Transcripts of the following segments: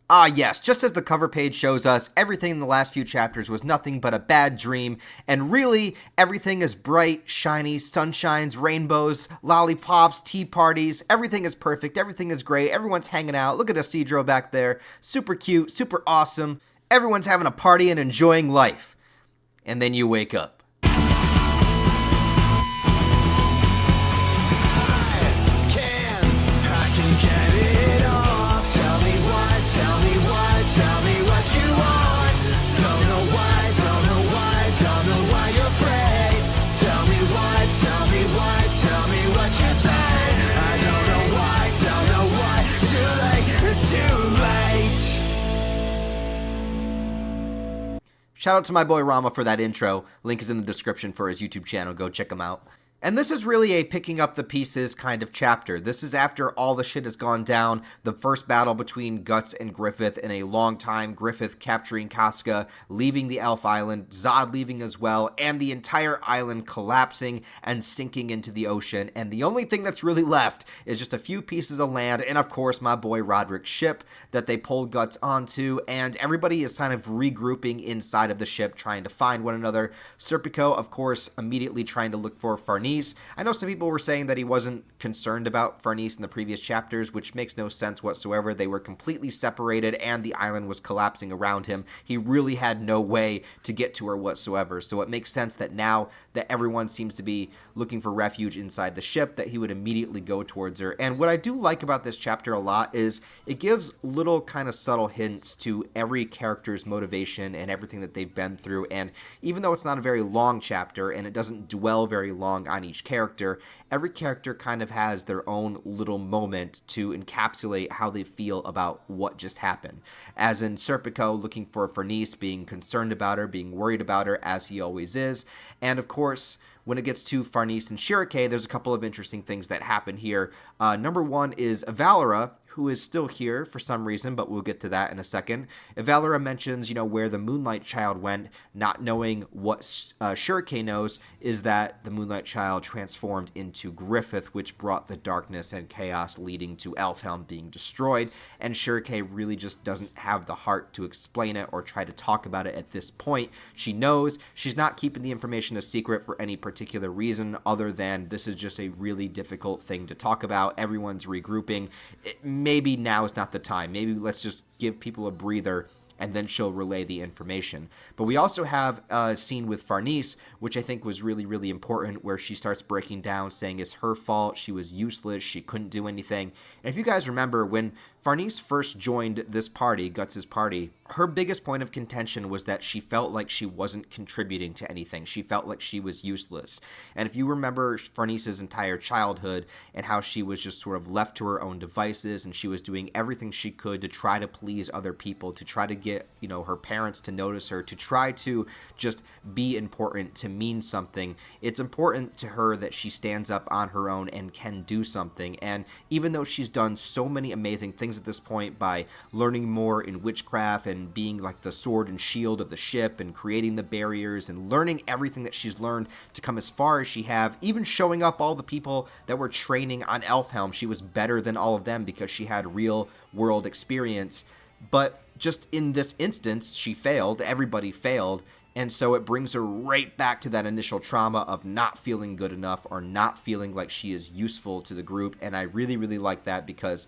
Ah yes, just as the cover page shows us, everything in the last few chapters was nothing but a bad dream, and really, everything is bright, shiny, sunshines, rainbows, lollipops, tea parties, everything is perfect, everything is great, everyone's hanging out, look at Isidro back there, super cute, super awesome, everyone's having a party and enjoying life. And then you wake up. Shout out to my boy Rama for that intro. Link is in the description for his YouTube channel. Go check him out. And this is really a picking up the pieces kind of chapter. This is after all the shit has gone down, the first battle between Guts and Griffith in a long time, Griffith capturing Casca, leaving the Elf Island, Zod leaving as well, and the entire island collapsing and sinking into the ocean. And the only thing that's really left is just a few pieces of land, and of course my boy Roderick's ship that they pulled Guts onto, and everybody is kind of regrouping inside of the ship, trying to find one another. Serpico, of course, immediately trying to look for Farnese. I know some people were saying that he wasn't concerned about Farnese in the previous chapters, which makes no sense whatsoever. They were completely separated and the island was collapsing around him. He really had no way to get to her whatsoever. So it makes sense that now that everyone seems to be looking for refuge inside the ship, that he would immediately go towards her. And what I do like about this chapter a lot is it gives little kind of subtle hints to every character's motivation and everything that they've been through. And even though it's not a very long chapter and it doesn't dwell very long on each character, every character kind of has their own little moment to encapsulate how they feel about what just happened. As in Serpico looking for Farnese, being concerned about her, being worried about her, as he always is. And of course, when it gets to Farnese and Shirake, there's a couple of interesting things that happen here. Number one is Valera, who is still here for some reason, but we'll get to that in a second. Valera mentions, where the Moonlight Child went, not knowing what Shirake knows is that the Moonlight Child transformed into Griffith, which brought the darkness and chaos leading to Elfhelm being destroyed, and Shirake really just doesn't have the heart to explain it or try to talk about it at this point. She knows she's not keeping the information a secret for any particular reason other than this is just a really difficult thing to talk about. Everyone's regrouping. Maybe now is not the time. Maybe let's just give people a breather and then she'll relay the information. But we also have a scene with Farnese, which I think was really, really important, where she starts breaking down, saying it's her fault, she was useless, she couldn't do anything. And if you guys remember, when Farnese first joined this party, Guts' party, her biggest point of contention was that she felt like she wasn't contributing to anything. She felt like she was useless. And if you remember Farnese's entire childhood and how she was just sort of left to her own devices and she was doing everything she could to try to please other people, to try to get, her parents to notice her, to try to just be important, to mean something. It's important to her that she stands up on her own and can do something. And even though she's done so many amazing things at this point by learning more in witchcraft and being like the sword and shield of the ship and creating the barriers and learning everything that she's learned to come as far as she have, even showing up all the people that were training on Elfhelm, she was better than all of them because she had real world experience. But just in this instance, she failed. Everybody failed. And so it brings her right back to that initial trauma of not feeling good enough or not feeling like she is useful to the group. And I really, really like that because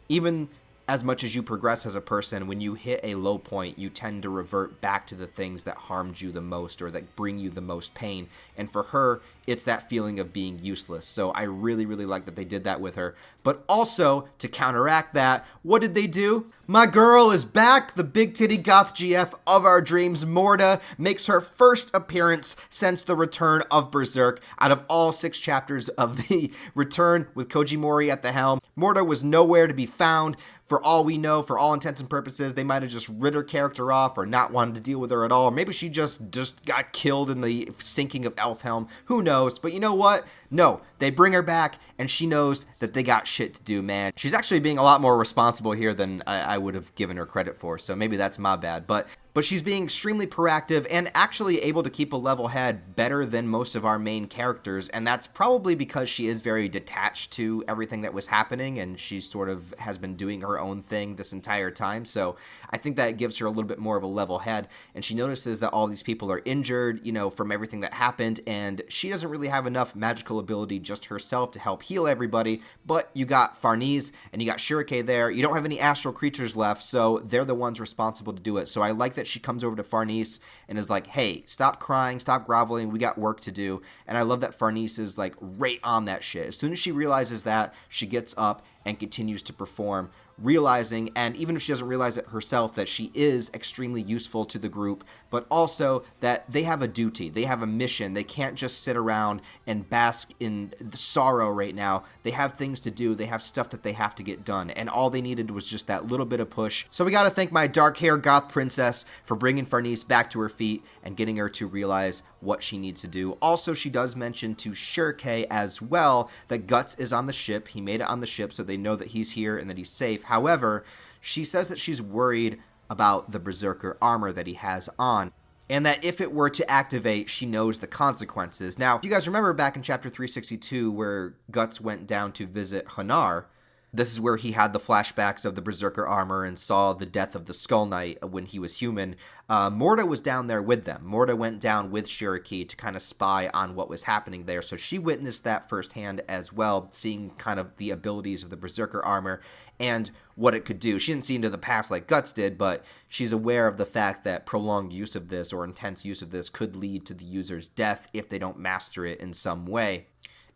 even as much as you progress as a person, when you hit a low point, you tend to revert back to the things that harmed you the most or that bring you the most pain. And for her, it's that feeling of being useless. So I really, really like that they did that with her. But also, to counteract that, what did they do? My girl is back. The big titty goth GF of our dreams, Morta, makes her first appearance since the return of Berserk. Out of all 6 chapters of the return with Koji Mori at the helm, Morta was nowhere to be found. For all we know, for all intents and purposes, they might have just rid her character off or not wanted to deal with her at all. Or maybe she just got killed in the sinking of Elfhelm. Who knows? But you know what? No, they bring her back, and she knows that they got shit to do, man. She's actually being a lot more responsible here than I would have given her credit for, so maybe that's my bad. But But she's being extremely proactive and actually able to keep a level head better than most of our main characters, and that's probably because she is very detached to everything that was happening, and she sort of has been doing her own thing this entire time. So I think that gives her a little bit more of a level head, and she notices that all these people are injured, from everything that happened, and she doesn't really have enough magical ability just herself to help heal everybody. But you got Farnese and you got Shirake there. You don't have any astral creatures left, so they're the ones responsible to do it. So I like that she comes over to Farnese and is like, hey, stop crying, stop groveling, we got work to do. And I love that Farnese is like right on that shit. As soon as she realizes that, she gets up and continues to perform, realizing, and even if she doesn't realize it herself, that she is extremely useful to the group, but also that they have a duty, they have a mission. They can't just sit around and bask in the sorrow right now. They have things to do, they have stuff that they have to get done, and all they needed was just that little bit of push. So we gotta thank my dark hair goth princess for bringing Farnese back to her feet and getting her to realize what she needs to do. Also, she does mention to Shirake as well that Guts is on the ship. He made it on the ship, so they know that he's here and that he's safe. However, she says that she's worried about the Berserker armor that he has on, and that if it were to activate, she knows the consequences. Now, if you guys remember back in chapter 362 where Guts went down to visit Hanar, this is where he had the flashbacks of the Berserker armor and saw the death of the Skull Knight when he was human. Morta was down there with them. Morta went down with Shirake to kind of spy on what was happening there. So she witnessed that firsthand as well, seeing kind of the abilities of the Berserker armor and what it could do. She didn't see into the past like Guts did, but she's aware of the fact that prolonged use of this or intense use of this could lead to the user's death if they don't master it in some way.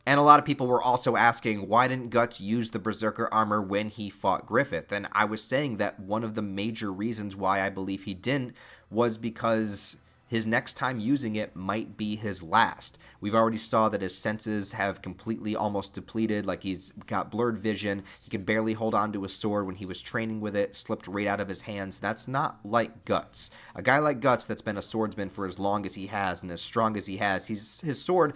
And a lot of people were also asking, why didn't Guts use the Berserker armor when he fought Griffith? And I was saying that one of the major reasons why I believe he didn't was because his next time using it might be his last. We've already saw that his senses have completely almost depleted, like he's got blurred vision. He could barely hold on to his sword when he was training with it, slipped right out of his hands. That's not like Guts. A guy like Guts that's been a swordsman for as long as he has and as strong as he has, his sword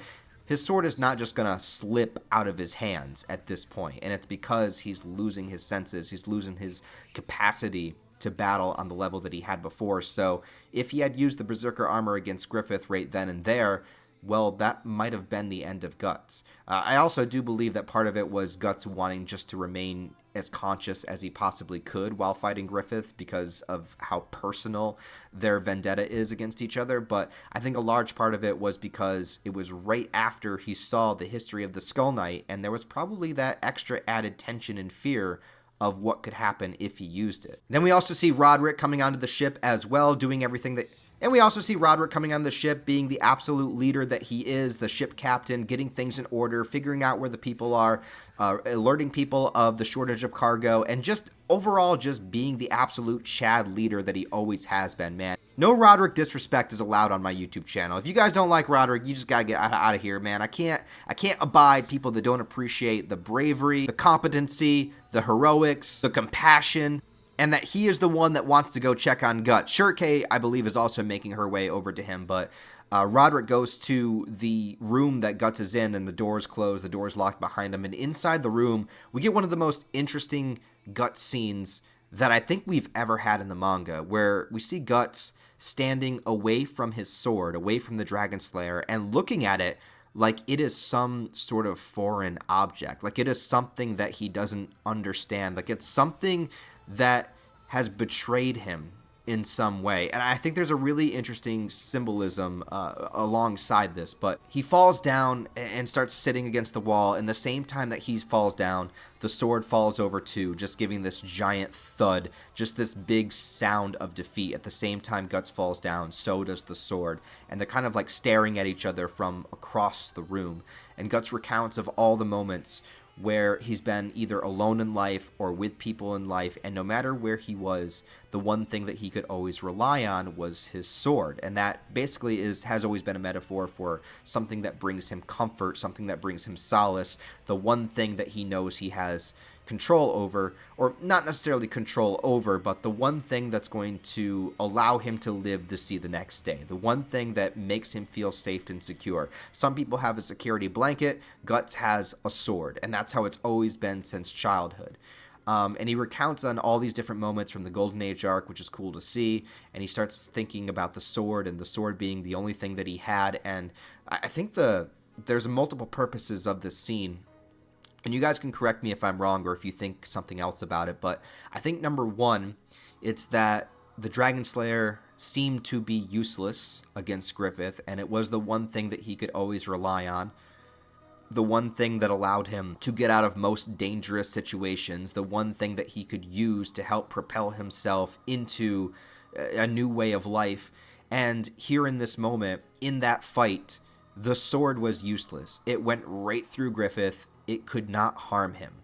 is not just going to slip out of his hands at this point, and it's because he's losing his senses, he's losing his capacity to battle on the level that he had before. So if he had used the Berserker armor against Griffith right then and there, well, that might have been the end of Guts. I also do believe that part of it was Guts wanting just to remain as conscious as he possibly could while fighting Griffith because of how personal their vendetta is against each other. But I think a large part of it was because it was right after he saw the history of the Skull Knight, and there was probably that extra added tension and fear of what could happen if he used it. Then we also see Roderick coming onto the ship as well, doing everything that... And we also see Roderick coming on the ship, being the absolute leader that he is, the ship captain, getting things in order, figuring out where the people are, alerting people of the shortage of cargo, and just overall just being the absolute Chad leader that he always has been, man. No Roderick disrespect is allowed on my YouTube channel. If you guys don't like Roderick, you just gotta get out of here, man. I can't abide people that don't appreciate the bravery, the competency, the heroics, the compassion, and that he is the one that wants to go check on Guts. Shirake, I believe, is also making her way over to him, but Roderick goes to the room that Guts is in, and the door's closed, the door's locked behind him, and inside the room, we get one of the most interesting Guts scenes that I think we've ever had in the manga, where we see Guts standing away from his sword, away from the Dragon Slayer, and looking at it like it is some sort of foreign object, like it is something that he doesn't understand, like it's something that has betrayed him in some way. And I think there's a really interesting symbolism alongside this, but he falls down and starts sitting against the wall, and the same time that he falls down, the sword falls over too, just giving this giant thud, just this big sound of defeat. At the same time Guts falls down, so does the sword, and they're kind of like staring at each other from across the room. And Guts recounts of all the moments where he's been either alone in life or with people in life, and no matter where he was, the one thing that he could always rely on was his sword. And that basically has always been a metaphor for something that brings him comfort, something that brings him solace, the one thing that he knows he has control over, or not necessarily control over, but the one thing that's going to allow him to live to see the next day, the one thing that makes him feel safe and secure. Some people have a security blanket, Guts has a sword, and that's how it's always been since childhood. And he recounts on all these different moments from the Golden Age arc, which is cool to see. And he starts thinking about the sword, and the sword being the only thing that he had. And I think there's multiple purposes of this scene. And you guys can correct me if I'm wrong or if you think something else about it. But I think number one, it's that the Dragon Slayer seemed to be useless against Griffith. And it was the one thing that he could always rely on. The one thing that allowed him to get out of most dangerous situations, the one thing that he could use to help propel himself into a new way of life. And here in this moment, in that fight, the sword was useless. It went right through Griffith. It could not harm him.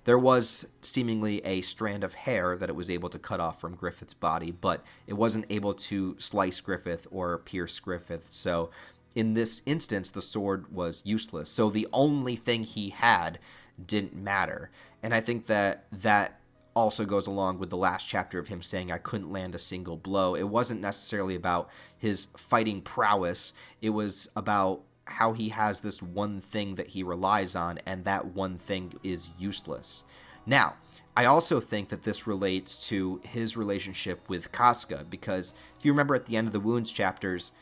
There was seemingly a strand of hair that it was able to cut off from Griffith's body, but it wasn't able to slice Griffith or pierce Griffith. So in this instance, the sword was useless. So the only thing he had didn't matter. And I think that also goes along with the last chapter of him saying, I couldn't land a single blow. It wasn't necessarily about his fighting prowess. It was about how he has this one thing that he relies on, and that one thing is useless. Now, I also think that this relates to his relationship with Casca, because if you remember at the end of the Wounds chapters,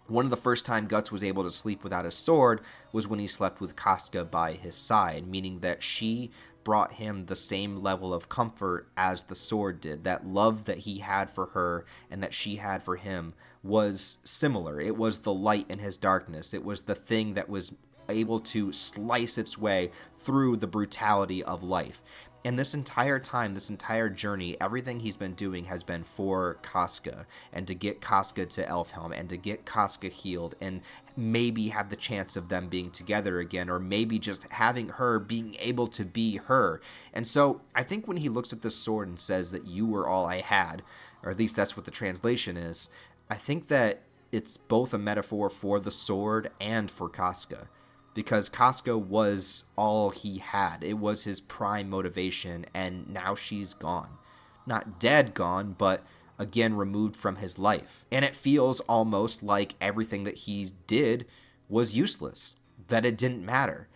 one of the first time Guts was able to sleep without his sword was when he slept with Casca by his side, meaning that she brought him the same level of comfort as the sword did. That love that he had for her and that she had for him was similar. It was the light in his darkness. It was the thing that was able to slice its way through the brutality of life. And this entire time, this entire journey, everything he's been doing has been for Casca, and to get Casca to Elfhelm, and to get Casca healed, and maybe have the chance of them being together again, or maybe just having her being able to be her. And so I think when he looks at this sword and says that you were all I had, or at least that's what the translation is, I think that it's both a metaphor for the sword and for Casca. Because Casca was all he had. It was his prime motivation, and now she's gone. Not dead gone, but again removed from his life. And it feels almost like everything that he did was useless. That it didn't matter.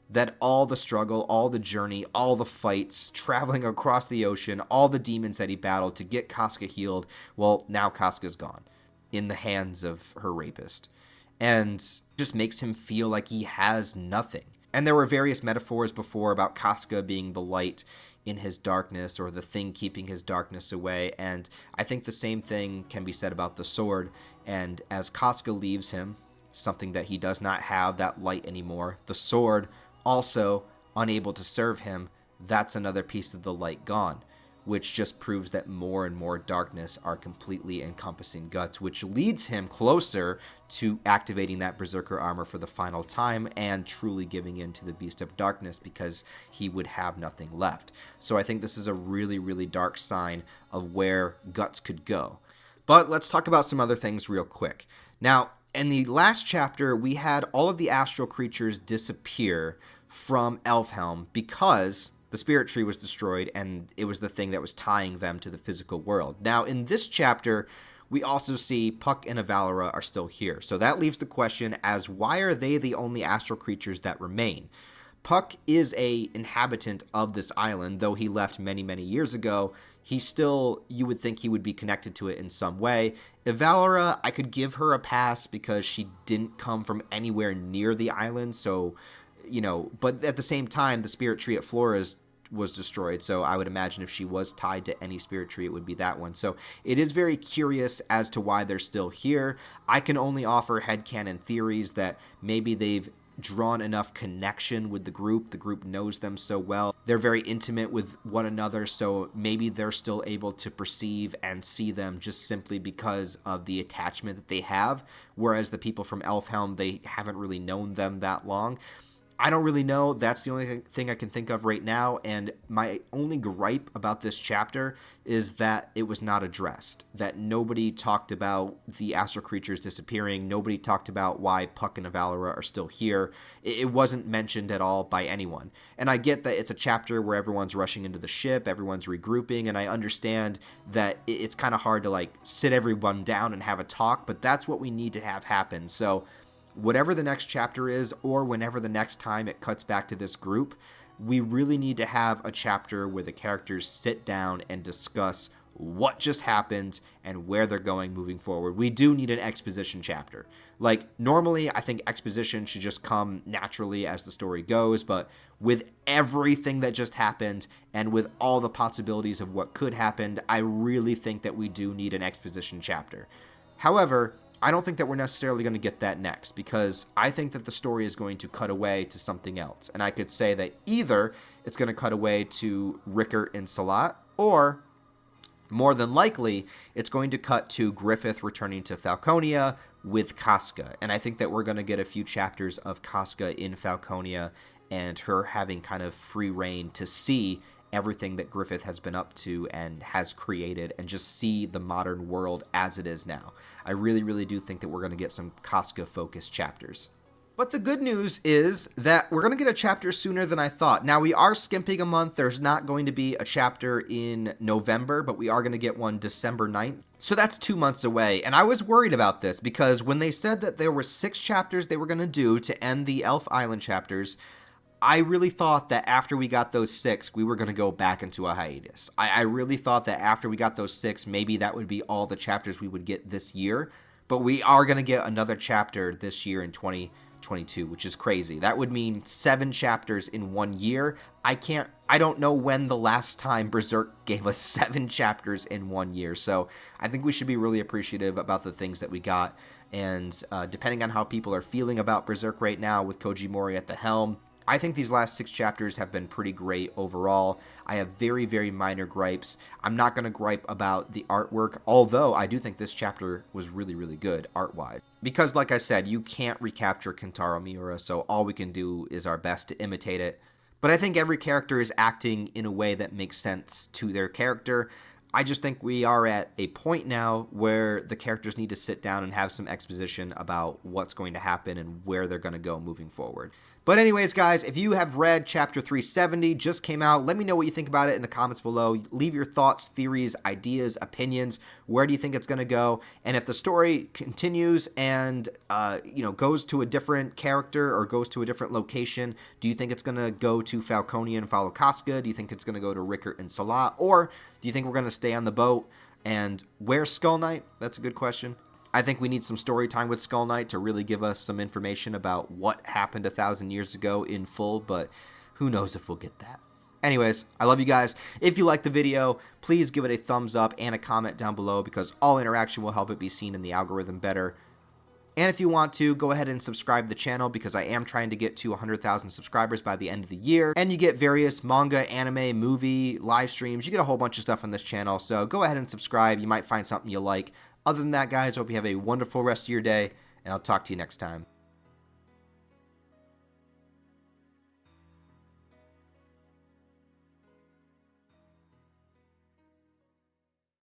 That all the struggle, all the journey, all the fights, traveling across the ocean, all the demons that he battled to get Casca healed, well, now Casca's gone. In the hands of her rapist. And just makes him feel like he has nothing. And there were various metaphors before about Casca being the light in his darkness, or the thing keeping his darkness away, and I think the same thing can be said about the sword. And as Casca leaves him, something that he does not have, that light anymore, the sword also unable to serve him, that's another piece of the light gone. Which just proves that more and more darkness are completely encompassing Guts, which leads him closer to activating that Berserker armor for the final time and truly giving in to the Beast of Darkness, because he would have nothing left. So I think this is a really, really dark sign of where Guts could go. But let's talk about some other things real quick. Now, in the last chapter, we had all of the astral creatures disappear from Elfhelm because the spirit tree was destroyed, and it was the thing that was tying them to the physical world. Now, in this chapter, we also see Puck and Avalora are still here. So that leaves the question as why are they the only astral creatures that remain? Puck is a inhabitant of this island, though he left many, many years ago. He still, you would think he would be connected to it in some way. Avalora, I could give her a pass because she didn't come from anywhere near the island, so but at the same time, the spirit tree at Flores was destroyed, so I would imagine if she was tied to any spirit tree, it would be that one. So it is very curious as to why they're still here. I can only offer headcanon theories that maybe they've drawn enough connection with the group knows them so well, they're very intimate with one another, so maybe they're still able to perceive and see them just simply because of the attachment that they have, whereas the people from Elfhelm, they haven't really known them that long. I don't really know. That's the only thing I can think of right now, and my only gripe about this chapter is that it was not addressed, that nobody talked about the astral creatures disappearing, nobody talked about why Puck and Avalora are still here. It wasn't mentioned at all by anyone. And I get that it's a chapter where everyone's rushing into the ship, everyone's regrouping, and I understand that it's kind of hard to sit everyone down and have a talk, but that's what we need to have happen. So whatever the next chapter is, or whenever the next time it cuts back to this group, we really need to have a chapter where the characters sit down and discuss what just happened and where they're going moving forward. We do need an exposition chapter. Like, normally, I think exposition should just come naturally as the story goes, but with everything that just happened and with all the possibilities of what could happen, I really think that we do need an exposition chapter. However, I don't think that we're necessarily going to get that next, because I think that the story is going to cut away to something else. And I could say that either it's going to cut away to Rickert and Salat, or more than likely, it's going to cut to Griffith returning to Falconia with Casca. And I think that we're going to get a few chapters of Casca in Falconia and her having kind of free reign to see everything that Griffith has been up to and has created, and just see the modern world as it is now. I really, really do think that we're going to get some Casca-focused chapters. But the good news is that we're going to get a chapter sooner than I thought. Now, we are skimping a month. There's not going to be a chapter in November, but we are going to get one December 9th. So that's 2 months away. And I was worried about this, because when they said that there were 6 chapters they were going to do to end the Elf Island chapters, I really thought that after we got those 6, we were going to go back into a hiatus. I really thought that after we got those 6, maybe that would be all the chapters we would get this year. But we are going to get another chapter this year in 2022, which is crazy. That would mean 7 chapters in 1 year. I don't know when the last time Berserk gave us 7 chapters in 1 year. So I think we should be really appreciative about the things that we got. And depending on how people are feeling about Berserk right now with Koji Mori at the helm, I think these last 6 chapters have been pretty great overall. I have very, very minor gripes. I'm not going to gripe about the artwork, although I do think this chapter was really, really good art-wise. Because, like I said, you can't recapture Kentaro Miura, so all we can do is our best to imitate it. But I think every character is acting in a way that makes sense to their character. I just think we are at a point now where the characters need to sit down and have some exposition about what's going to happen and where they're going to go moving forward. But anyways, guys, if you have read Chapter 370, just came out, let me know what you think about it in the comments below. Leave your thoughts, theories, ideas, opinions. Where do you think it's going to go? And if the story continues and, goes to a different character or goes to a different location, do you think it's going to go to Falconia and follow Casca? Do you think it's going to go to Rickert and Salat? Or do you think we're going to stay on the boat? And where's Skull Knight? That's a good question. I think we need some story time with Skull Knight to really give us some information about what happened 1,000 years ago in full, but who knows if we'll get that. Anyways, I love you guys. If you liked the video, please give it a thumbs up and a comment down below, because all interaction will help it be seen in the algorithm better. And if you want to, go ahead and subscribe to the channel, because I am trying to get to 100,000 subscribers by the end of the year. And you get various manga, anime, movie, live streams. You get a whole bunch of stuff on this channel, so go ahead and subscribe. You might find something you like. Other than that, guys, hope you have a wonderful rest of your day, and I'll talk to you next time.